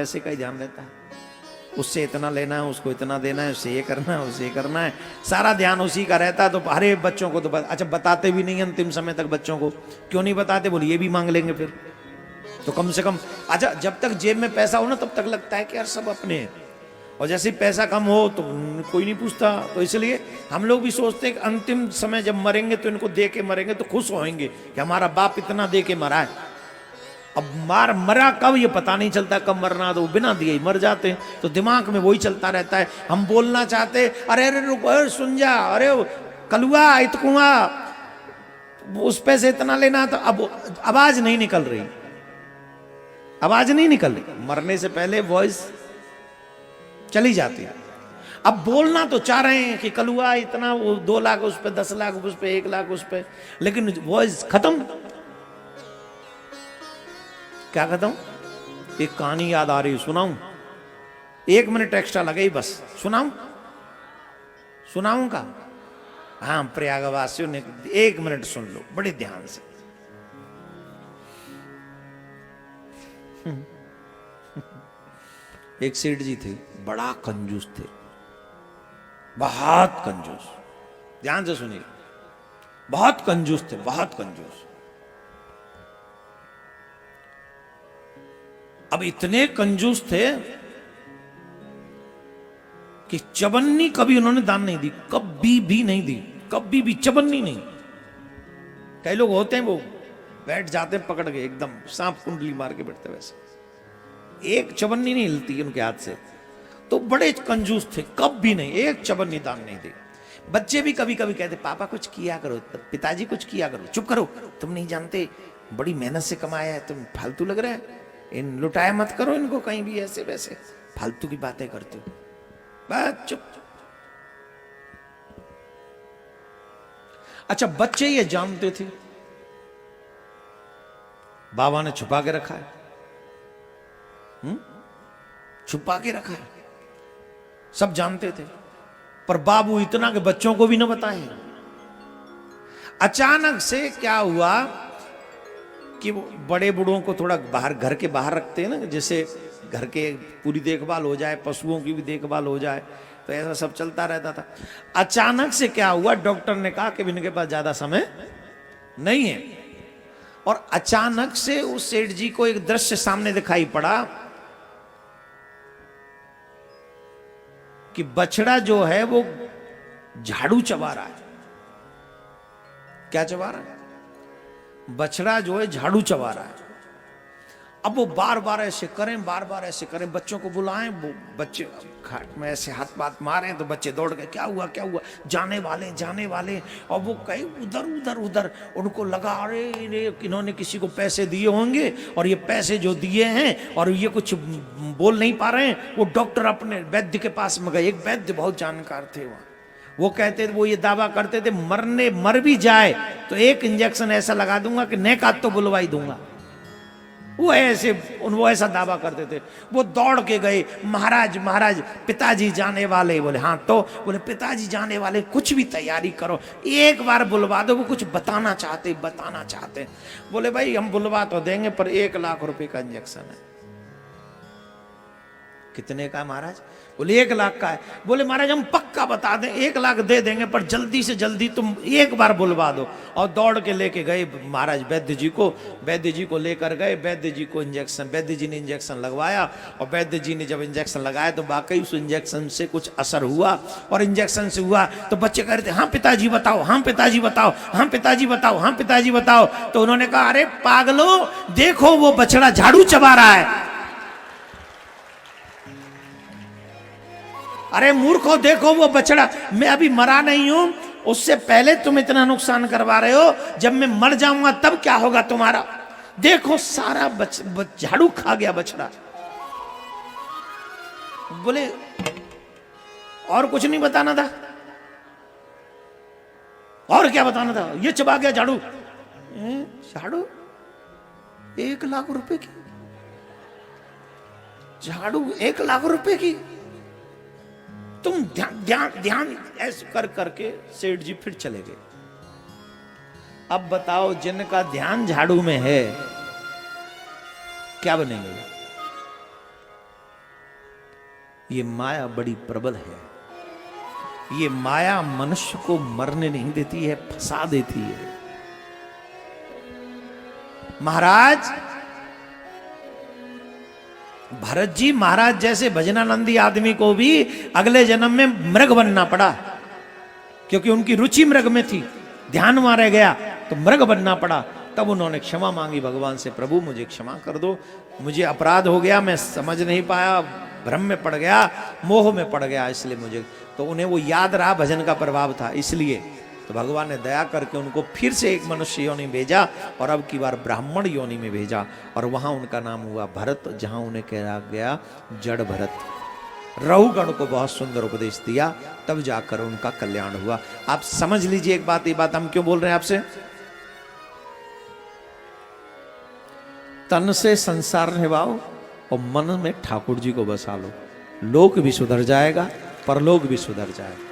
पैसे का ही ध्यान रहता है, उससे इतना लेना है, उसको इतना देना है, उससे ये करना है, उससे ये करना है, सारा ध्यान उसी का रहता है। तो अरे बच्चों को तो अच्छा बताते भी नहीं अंतिम समय तक बच्चों को, क्यों नहीं बताते? बोले ये भी मांग लेंगे फिर तो कम से कम। अच्छा जब तक जेब में पैसा हो ना तब तक लगता है कि यार सब अपने हैं, और जैसे ही पैसा कम हो तो कोई नहीं पूछता। तो इसलिए हम लोग भी सोचते हैं कि अंतिम समय जब मरेंगे तो इनको दे के मरेंगे तो खुश होंगे कि हमारा बाप इतना दे के मरा है। अब मरा कब ये पता नहीं चलता, कब मरना, तो वो बिना दिए ही मर जाते हैं। तो दिमाग में वही चलता रहता है। हम बोलना चाहते अरे अरे रुको, अरे सुन जा, अरे कलुआ इतकुआ उस पे से इतना लेना, तो अब आवाज नहीं निकल रही, आवाज नहीं निकल रही, मरने से पहले वॉइस चली जाती है। अब बोलना तो चाह रहे हैं कि कलुआ इतना, वो 2 लाख उस पे, 10 लाख उस पे, 1 लाख उस पे, लेकिन वॉइस खत्म। क्या खत्म? एक कहानी याद आ रही, सुनाऊं? 1 मिनट एक्स्ट्रा लगे बस, सुनाऊं? सुनाऊं का? हाँ, प्रयागवासियों ने 1 मिनट सुन लो बड़े ध्यान से। एक सेठ जी थे, बड़ा कंजूस थे, बहुत कंजूस, ध्यान से सुनिए, बहुत कंजूस थे, बहुत कंजूस। अब इतने कंजूस थे कि चवन्नी कभी उन्होंने दान नहीं दी, कभी भी नहीं दी, कभी भी चवन्नी नहीं। कई लोग होते हैं वो बैठ जाते हैं पकड़ के, एकदम सांप कुंडली मार के बैठते, वैसे एक चवन्नी नहीं हिलती उनके हाथ से। तो बड़े कंजूस थे, कभी नहीं एक चवन्नी दान नहीं दी। बच्चे भी कभी कभी कहते पापा कुछ किया करो, पिताजी कुछ किया करो, चुप करो, तुम नहीं जानते बड़ी मेहनत से कमाया है, तुम फालतू लग रहा है, इन लुटाया मत करो इनको कहीं भी, ऐसे वैसे फालतू की बातें करते हो, बस चुप। अच्छा बच्चे ये जानते थे बाबा ने छुपा के रखा है, छुपा के रखा है, सब जानते थे, पर बाबू इतना कि बच्चों को भी ना बताए। अचानक से क्या हुआ कि वो बड़े बूढ़ों को थोड़ा बाहर, घर के बाहर रखते हैं ना, जैसे घर के पूरी देखभाल हो जाए, पशुओं की भी देखभाल हो जाए, तो ऐसा सब चलता रहता था। अचानक से क्या हुआ, डॉक्टर ने कहा कि इनके पास ज्यादा समय नहीं है, और अचानक से उस सेठ जी को एक दृश्य सामने दिखाई पड़ा कि बछड़ा जो है वो झाड़ू चबा रहा है। क्या चबा रहा है? बछड़ा जो है झाड़ू चबा रहा है। अब वो बार बार ऐसे करें, बार बार ऐसे करें, बच्चों को बुलाएं, वो बच्चे खाट में ऐसे हाथ पाथ मारें तो बच्चे दौड़ गए, क्या हुआ क्या हुआ, जाने वाले जाने वाले। और वो कहीं उधर उधर उधर, उनको लगा अरे इन्होंने किसी को पैसे दिए होंगे, और ये पैसे जो दिए हैं और ये कुछ बोल नहीं पा रहे हैं। वो डॉक्टर अपने वैद्य के पास में गए, एक वैद्य बहुत जानकार थे वहां, वो कहते थे, वो ये दावा करते थे मर भी जाए तो एक इंजेक्शन ऐसा लगा दूंगा कि नेक हाथ तो बुलवा ही दूंगा। वो ऐसा दावा करते थे। वो दौड़ के गए, महाराज महाराज पिताजी जाने वाले। बोले हाँ, तो बोले पिताजी जाने वाले, कुछ भी तैयारी करो, एक बार बुलवा दो, वो कुछ बताना चाहते। बोले भाई हम बुलवा तो देंगे पर 1 लाख रुपए का इंजेक्शन है। कितने का महाराज? बोले 1 लाख का है। बोले महाराज हम पक्का बता दें, 1 लाख दे देंगे, पर जल्दी से जल्दी तुम एक बार बुलवा दो। और दौड़ के लेके गए महाराज वैद्य जी को लेकर गए। वैद्य जी ने इंजेक्शन लगवाया, और वैद्य जी ने जब इंजेक्शन लगाया तो वाकई उस इंजेक्शन से कुछ असर हुआ। और इंजेक्शन से हुआ तो बच्चे कह रहे थे हाँ पिताजी बताओ, हाँ पिताजी बताओ, हाँ पिताजी बताओ, हाँ पिताजी बताओ। तो उन्होंने कहा अरे पागलो, देखो वो बछड़ा झाड़ू चबा रहा है। अरे मूर्खों, देखो वो बछड़ा, मैं अभी मरा नहीं हूं, उससे पहले तुम इतना नुकसान करवा रहे हो, जब मैं मर जाऊंगा तब क्या होगा तुम्हारा। देखो सारा झाड़ू खा गया बछड़ा। बोले और कुछ नहीं बताना था? और क्या बताना था? ये चबा गया झाड़ू। झाड़ू 1 लाख रुपए की झाड़ू, 1 लाख रुपए की। तुम ध्यान ऐसे कर करके सेठ जी फिर चले गए। अब बताओ जिनका ध्यान झाड़ू में है क्या बनेंगे? ये माया बड़ी प्रबल है। ये माया मनुष्य को मरने नहीं देती है, फंसा देती है। महाराज भरत जी महाराज जैसे भजनानंदी आदमी को भी अगले जन्म में मृग बनना पड़ा, क्योंकि उनकी रुचि मृग में थी, ध्यान वहां रह गया तो मृग बनना पड़ा। तब उन्होंने क्षमा मांगी भगवान से, प्रभु मुझे क्षमा कर दो, मुझे अपराध हो गया, मैं समझ नहीं पाया, भ्रम में पड़ गया, मोह में पड़ गया, इसलिए मुझे। तो उन्हें वो याद रहा, भजन का प्रभाव था, इसलिए तो भगवान ने दया करके उनको फिर से एक मनुष्य योनि भेजा और अब की बार ब्राह्मण योनि में भेजा, और वहां उनका नाम हुआ भरत, जहां उन्हें कहा गया जड़ भरत। रहुगण को बहुत सुंदर उपदेश दिया, तब जाकर उनका कल्याण हुआ। आप समझ लीजिए एक बात, ये बात हम क्यों बोल रहे हैं आपसे। तन से संसार निभाओ और मन में ठाकुर जी को बसा लो, लोक भी सुधर जाएगा, परलोक भी सुधर जाएगा।